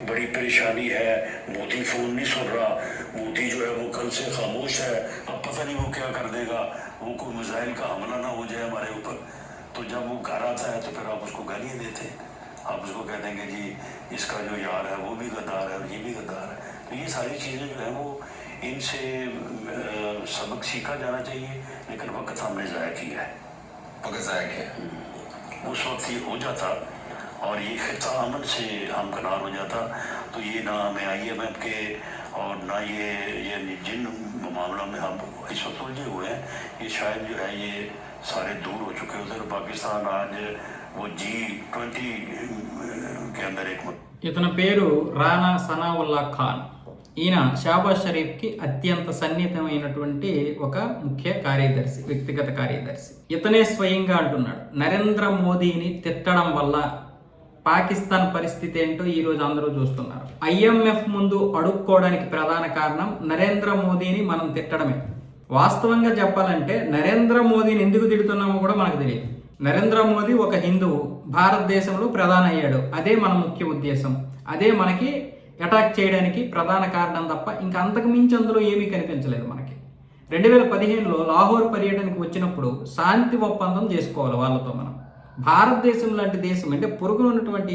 बड़ी परेशानी है, मोदी फोन नहीं सुन रहा, मोदी जो है वो कल से खामोश है, अब पता नहीं वो क्या कर देगा, वो कोई मिसाइल का हमला ना हो जाए हमारे ऊपर। तो जब वो घर आता है तो फिर आप उसको गालियाँ देते हैं, आप उसको कह देंगे जी इसका जो यार है वो भी गद्दार है और ये भी गद्दार है। तो ये सारी चीज़ें जो है वो इनसे सबक सीखा जाना चाहिए, लेकिन वक्त हमने ज़ाया किया है, वक्त ज़ाया किया। उस वक्त ये हो जाता और ये खिता अमन से हम कनार हो जाता तो ये ना हमें IMF के और ना ये जिन मामलों में हम इस वक्त उलझे हुए हैं, ये शायद जो है ये सारे दूर हो चुके। उधर पाकिस्तान आज वो G20 के अंदर एक ఇతని పేరు రానా సనావుల్లా ఖాన్. ఈయన షాబాజ్ షరీఫ్కి అత్యంత సన్నిహితమైనటువంటి ఒక ముఖ్య కార్యదర్శి, వ్యక్తిగత కార్యదర్శి. ఇతనే స్వయంగా అంటున్నాడు, నరేంద్ర మోదీని తిట్టడం వల్ల పాకిస్తాన్ పరిస్థితి ఏంటో ఈరోజు అందరూ చూస్తున్నారు. IMF ముందు అడుక్కోవడానికి ప్రధాన కారణం నరేంద్ర మోదీని మనం తిట్టడమే. వాస్తవంగా చెప్పాలంటే నరేంద్ర మోదీని ఎందుకు తిడుతున్నామో కూడా మనకు తెలియదు. నరేంద్ర మోదీ ఒక హిందువు, భారతదేశంలో ప్రధాని అయ్యాడు, అదే మన ముఖ్య ఉద్దేశం, అదే మనకి అటాక్ చేయడానికి ప్రధాన కారణం తప్ప ఇంకా అంతకు మించి అందులో ఏమీ కనిపించలేదు మనకి. 2015లో లాహోర్ పర్యటనకు వచ్చినప్పుడు శాంతి ఒప్పందం చేసుకోవాలి వాళ్ళతో. మనం భారతదేశం లాంటి దేశం అంటే పొరుగున ఉన్నటువంటి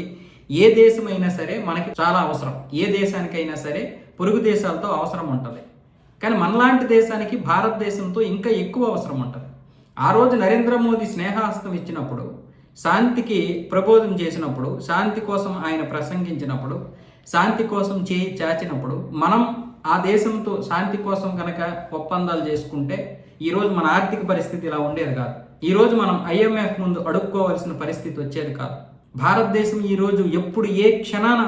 ఏ దేశమైనా సరే మనకి చాలా అవసరం. ఏ దేశానికైనా సరే పొరుగు దేశాలతో అవసరం ఉంటుంది, కానీ మనలాంటి దేశానికి భారతదేశంతో ఇంకా ఎక్కువ అవసరం ఉంటుంది. ఆ రోజు నరేంద్ర మోదీ స్నేహాస్తం ఇచ్చినప్పుడు, శాంతికి ప్రబోధం చేసినప్పుడు, శాంతి కోసం ఆయన ప్రసంగించినప్పుడు, శాంతి కోసం చేయి చాచినప్పుడు మనం ఆ దేశంతో శాంతి కోసం కనుక ఒప్పందాలు చేసుకుంటే ఈరోజు మన ఆర్థిక పరిస్థితి ఇలా ఉండేది కాదు. ఈరోజు మనం IMF ముందు అడుక్కోవాల్సిన పరిస్థితి వచ్చేది కాదు. భారతదేశం ఈరోజు ఎప్పుడు ఏ క్షణాన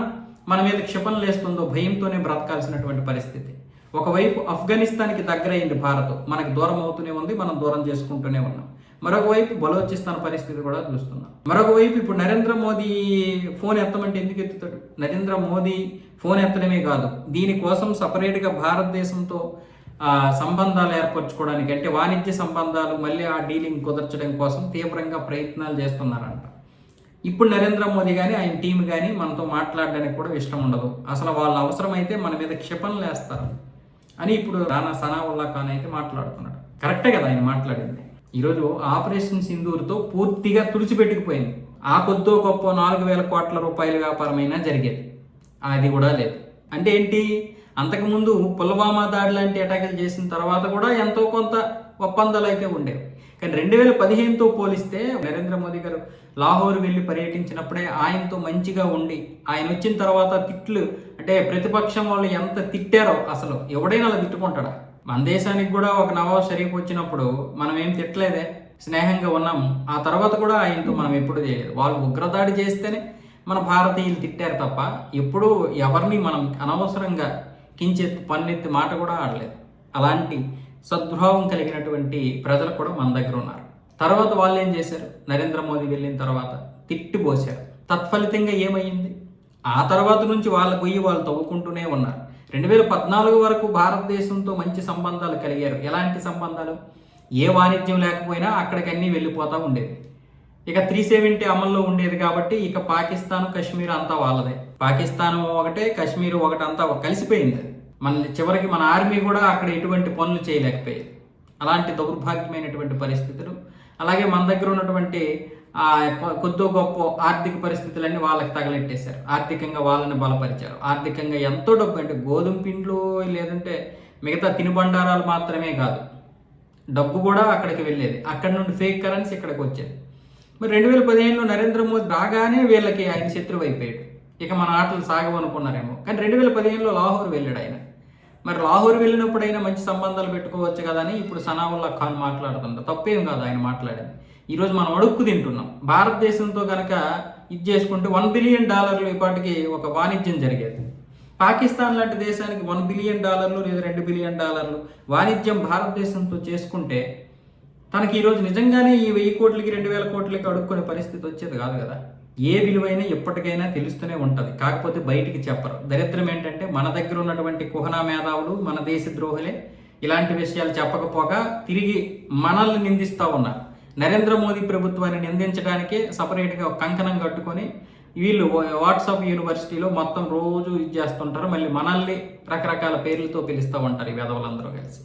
మన మీద క్షిపణులు వేస్తుందో భయంతోనే బ్రతకాల్సినటువంటి పరిస్థితి. ఒకవైపు ఆఫ్ఘనిస్తాన్కి దగ్గరైంది భారత్, మనకి దూరం అవుతూనే ఉంది, మనం దూరం చేసుకుంటూనే ఉన్నాం. మరొక వైపు బలోచిస్తాన్ పరిస్థితి కూడా చూస్తున్నాం. మరొక వైపు ఇప్పుడు నరేంద్ర మోదీ ఫోన్ ఎత్తమంటే ఎందుకు ఎత్తుతాడు? నరేంద్ర మోదీ ఫోన్ ఎత్తడమే కాదు, దీనికోసం సపరేట్గా భారతదేశంతో సంబంధాలు ఏర్పరచుకోవడానికి, అంటే వాణిజ్య సంబంధాలు మళ్ళీ ఆ డీలింగ్ కుదర్చడం కోసం తీవ్రంగా ప్రయత్నాలు చేస్తున్నారంట. ఇప్పుడు నరేంద్ర మోదీ కానీ ఆయన టీం కానీ మనతో మాట్లాడడానికి కూడా ఇష్టం ఉండదు. అసలు వాళ్ళ అవసరమైతే మన మీద క్షిపణులు వేస్తారు అని ఇప్పుడు రానా సనావుల్లా ఖాన్ అయితే మాట్లాడుతున్నాడు. కరెక్టే కదా ఆయన మాట్లాడింది. ఈరోజు ఆపరేషన్ సింధూర్తో పూర్తిగా తుడిచిపెట్టుకుపోయింది. ఆ కొద్దో గొప్ప 4,000 కోట్ల రూపాయల వ్యాపారమైనా జరిగేది, అది కూడా లేదు. అంటే ఏంటి, అంతకుముందు పుల్వామా దాడి లాంటి అటాకులు చేసిన తర్వాత కూడా ఎంతో కొంత ఒప్పందాలు అయితే ఉండేవి. కానీ 2015తో పోలిస్తే నరేంద్ర మోదీ గారు లాహోర్ వెళ్ళి పర్యటించినప్పుడే ఆయనతో మంచిగా ఉండి, ఆయన వచ్చిన తర్వాత తిట్లు, అంటే ప్రతిపక్షం వాళ్ళు ఎంత తిట్టారో, అసలు ఎవడైనా అలా తిట్టుకుంటాడా? మన దేశానికి కూడా ఒక నవాజ్ షరీఫ్ వచ్చినప్పుడు మనం ఏం తిట్టలేదే, స్నేహంగా ఉన్నాము. ఆ తర్వాత కూడా ఆయనతో మనం ఎప్పుడు చేయలేదు. వాళ్ళు ఉగ్రదాడి చేస్తేనే మన భారతీయులు తిట్టారు తప్ప ఎప్పుడూ ఎవరిని మనం అనవసరంగా కించెత్తి పన్నెత్తి మాట కూడా ఆడలేదు. అలాంటి సద్భావం కలిగినటువంటి ప్రజలు కూడా మన దగ్గర ఉన్నారు. తర్వాత వాళ్ళు ఏం చేశారు? నరేంద్ర మోదీ వెళ్ళిన తర్వాత తిట్టిపోశారు. తత్ఫలితంగా ఏమైంది? ఆ తర్వాత నుంచి వాళ్ళ గొయ్యి వాళ్ళు తవ్వుకుంటూనే ఉన్నారు. 2014 వరకు భారతదేశంతో మంచి సంబంధాలు కలిగారు. ఎలాంటి సంబంధాలు? ఏ వాణిజ్యం లేకపోయినా అక్కడికి అన్నీ వెళ్ళిపోతూ ఉండేది. ఇక 370 అమల్లో ఉండేది కాబట్టి ఇక పాకిస్తాన్, కశ్మీర్ అంతా వాళ్ళదే. పాకిస్తాన్ ఒకటే, కశ్మీర్ ఒకటి, అంతా కలిసిపోయింది. చివరికి మన ఆర్మీ కూడా అక్కడ ఎటువంటి పనులు చేయలేకపోయేది. అలాంటి దౌర్భాగ్యమైనటువంటి పరిస్థితులు. అలాగే మన దగ్గర ఉన్నటువంటి కొద్దో గొప్ప ఆర్థిక పరిస్థితులన్నీ వాళ్ళకి తగలెట్టేశారు. ఆర్థికంగా వాళ్ళని బలపరిచారు. ఆర్థికంగా ఎంతో డబ్బు, అంటే గోధుమ పిండ్లు లేదంటే మిగతా తినుబండారాలు మాత్రమే కాదు, డబ్బు కూడా అక్కడికి వెళ్ళేది. అక్కడి నుండి ఫేక్ కరెన్సీ ఇక్కడికి వచ్చేది. మరి 2015లో నరేంద్ర మోదీ రాగానే వీళ్ళకి ఆయన శత్రువు అయిపోయాడు. ఇక మన ఆటలు సాగవనుకున్నారేమో. కానీ 2015లో లాహోర్ వెళ్ళాడు ఆయన. మరి లాహోర్ వెళ్ళినప్పుడైనా మంచి సంబంధాలు పెట్టుకోవచ్చు కదా అని ఇప్పుడు సనావుల్లా ఖాన్ మాట్లాడుతున్నారు. తప్పేం కాదు ఆయన మాట్లాడింది. ఈరోజు మనం అడుక్కు తింటున్నాం. భారతదేశంతో కనుక ఇది చేసుకుంటే $1 బిలియన్ ఇప్పటికి ఒక వాణిజ్యం జరిగేది. పాకిస్తాన్ లాంటి దేశానికి $1 బిలియన్ లేదా $2 బిలియన్ వాణిజ్యం భారతదేశంతో చేసుకుంటే తనకి ఈరోజు నిజంగానే ఈ 1000 కోట్లకి 2000 కోట్లకి అడుక్కునే పరిస్థితి వచ్చేది కాదు కదా. ఏ విలువైనా ఎప్పటికైనా తెలుస్తూనే ఉంటుంది, కాకపోతే బయటికి చెప్పరు. దరిద్రం ఏంటంటే మన దగ్గర ఉన్నటువంటి కుహనా మేధావులు, మన దేశ ద్రోహులే ఇలాంటి విషయాలు చెప్పకపోగా తిరిగి మనల్ని నిందిస్తూ ఉన్నారు. నరేంద్ర మోదీ ప్రభుత్వాన్ని నిందించడానికే సపరేట్గా కంకణం కట్టుకొని వీళ్ళు వాట్సాప్ యూనివర్సిటీలో మొత్తం రోజు ఇది చేస్తుంటారు, మళ్ళీ మనల్ని రకరకాల పేర్లతో పిలుస్తూ ఉంటారు ఈ వెధవలందరూ కలిసి.